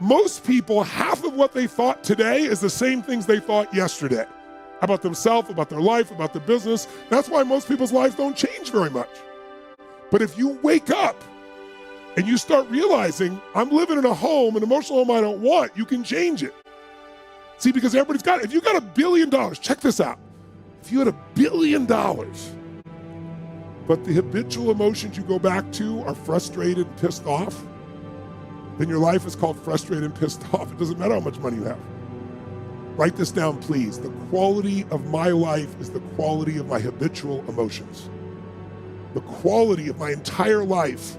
Most people, half of what they thought today is the same things they thought yesterday about themselves, about their life, about their business. That's why most people's lives don't change very much. But if you wake up and you start realizing, I'm living in a home, an emotional home I don't want, you can change it. See, because everybody's got it. If you got $1 billion, check this out. If you had $1 billion, but the habitual emotions you go back to are frustrated and pissed off, then your life is called frustrated and pissed off. It doesn't matter how much money you have. Write this down, please. The quality of my life is the quality of my habitual emotions. The quality of my entire life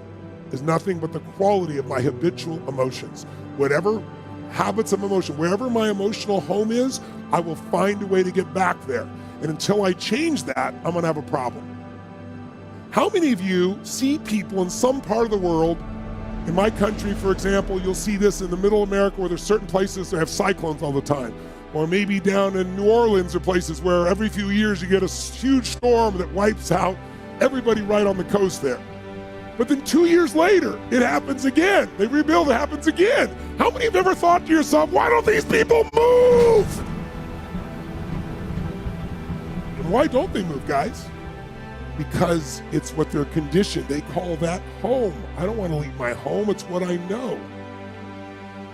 is nothing but the quality of my habitual emotions. Whatever habits of emotion, wherever my emotional home is, I will find a way to get back there. And until I change that, I'm gonna have a problem. How many of you see people in some part of the world, in my country, for example, you'll see this in the middle of America where there's certain places that have cyclones all the time. Or maybe down in New Orleans or places where every few years you get a huge storm that wipes out everybody right on the coast there. But then 2 years later, it happens again. They rebuild, it happens again. How many have ever thought to yourself, why don't these people move? And why don't they move, guys? Because it's what they're conditioned. They call that home. I don't want to leave my home. It's what I know.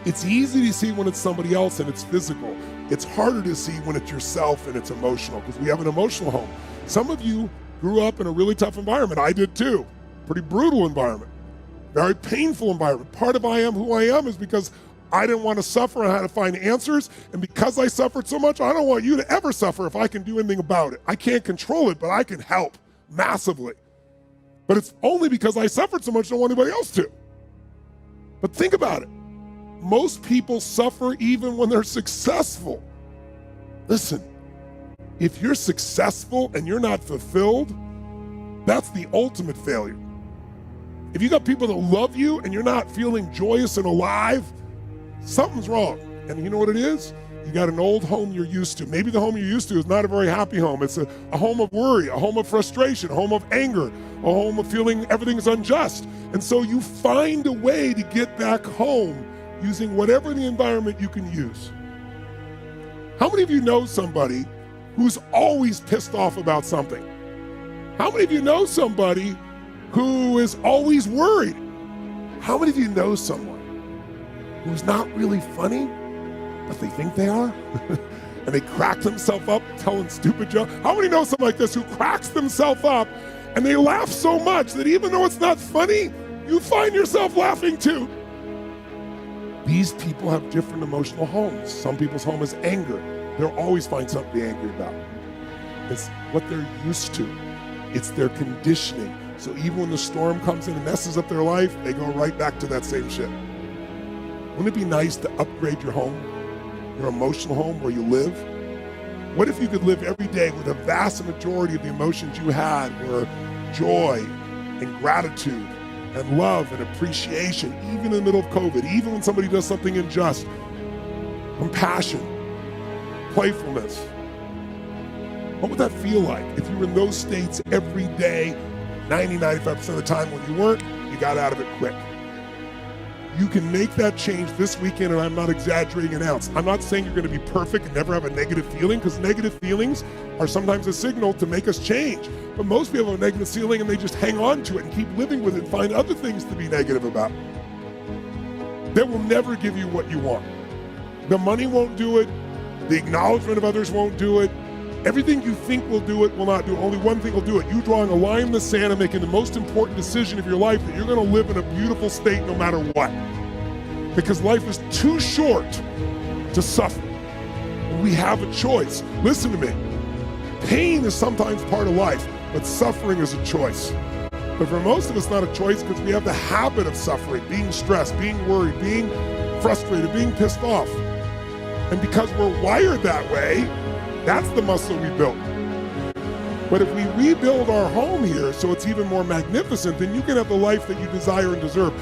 It's easy to see when it's somebody else and it's physical. It's harder to see when it's yourself and it's emotional, because we have an emotional home. Some of you grew up in a really tough environment. I did too. Pretty brutal environment. Very painful environment. Part of I am who I am is because I didn't want to suffer and I had to find answers. And because I suffered so much, I don't want you to ever suffer if I can do anything about it. I can't control it, but I can help massively. But it's only because I suffered so much I don't want anybody else to. But think about it. Most people suffer even when they're successful. Listen, if you're successful and you're not fulfilled, that's the ultimate failure. If you got people that love you and you're not feeling joyous and alive, something's wrong. And you know what it is? You got an old home you're used to. Maybe the home you're used to is not a very happy home. It's a home of worry, a home of frustration, a home of anger, a home of feeling everything's unjust. And so you find a way to get back home using whatever the environment you can use. How many of you know somebody who's always pissed off about something? How many of you know somebody who is always worried? How many of you know someone who's not really funny, but they think they are? And they crack themselves up telling stupid jokes. How many know someone like this who cracks themselves up and they laugh so much that even though it's not funny, you find yourself laughing too? These people have different emotional homes. Some people's home is anger. They'll always find something to be angry about. It's what they're used to. It's their conditioning. So even when the storm comes in and messes up their life, they go right back to that same shit. Wouldn't it be nice to upgrade your home, your emotional home where you live? What if you could live every day with a vast majority of the emotions you had were joy and gratitude and love and appreciation, even in the middle of COVID, even when somebody does something unjust, compassion, playfulness? What would that feel like if you were in those states every day, 90-95% of the time? When you weren't, you got out of it quick. You can make that change this weekend, and I'm not exaggerating an ounce. I'm not saying you're going to be perfect and never have a negative feeling, because negative feelings are sometimes a signal to make us change. But most people have a negative feeling and they just hang on to it and keep living with it and find other things to be negative about. That will never give you what you want. The money won't do it. The acknowledgement of others won't do it. Everything you think will do it will not do it. Only one thing will do it. You drawing a line in the sand and making the most important decision of your life, that you're going to live in a beautiful state no matter what. Because life is too short to suffer. We have a choice. Listen to me. Pain is sometimes part of life, but suffering is a choice. But for most of us, not a choice, because we have the habit of suffering, being stressed, being worried, being frustrated, being pissed off. And because we're wired that way, that's the muscle we built. But if we rebuild our home here so it's even more magnificent, then you can have the life that you desire and deserve.